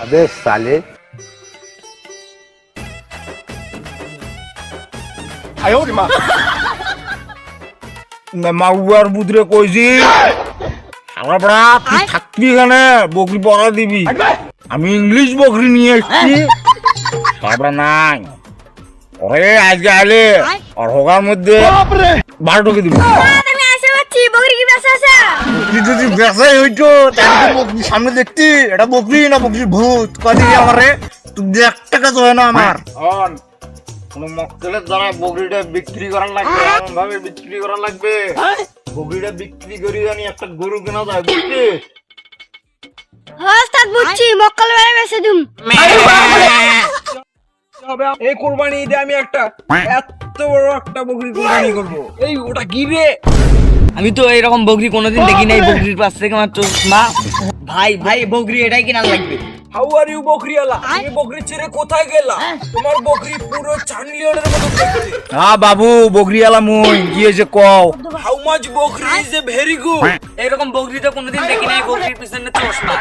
अबे साले মাউয়ার বুদরে কইছি আমরা বড়া তুই থাকবি এখানে বকরি পড়া দিবি আমি ইংলিশ বকরি নিয়ে এসেছি তারপরে নাই ওরে আজকে আলে আর হোগার মধ্যে 12 টাকা দিবি আমি আসে পাচ্ছি বকরি কি বেচা আছে তুই যদি বেসাই হইতো তাহলে তো বকরি সামনে দেখতি এটা বকরি না বকরি ভূত কদিকে আমারে তুই 1 টাকা জয় না আমার অন কোন মক্কেলের দ্বারা বকরিটা বিক্রি করার লাগবে এমন ভাবে বিক্রি করার লাগবে বকরিটা বিক্রি করি জানি একটা গরু কেনা যায় বুঝলি ওস্তাদ বুঝছি মক্কল বেড়ে বেচে দিম এই কুরবানি ঈদে আমি একটা এত বড় একটা বকরি কুরবানি করব। এই ওটা কি রে? আমি তো এরকম বকরি কোনোদিন দেখি নাই বকরির পাশ থেকে আমার চশমা ভাই ভাই বকরি এটাই কিনা লাগবে হাউ আর ইউ বকরিওয়ালা? তুমি বকরি ছেড়ে কোথায় গেলা? তোমার বকরি পুরো চান্ডিলিয়নের মতো দেখতে। হ্যাঁ বাবু বকরিওয়ালা মুই গিয়েছে কও how much Bakri is a very good. এরকম বকরি তো কোনোদিন দেখি নাই বকরির পিছনে চশমা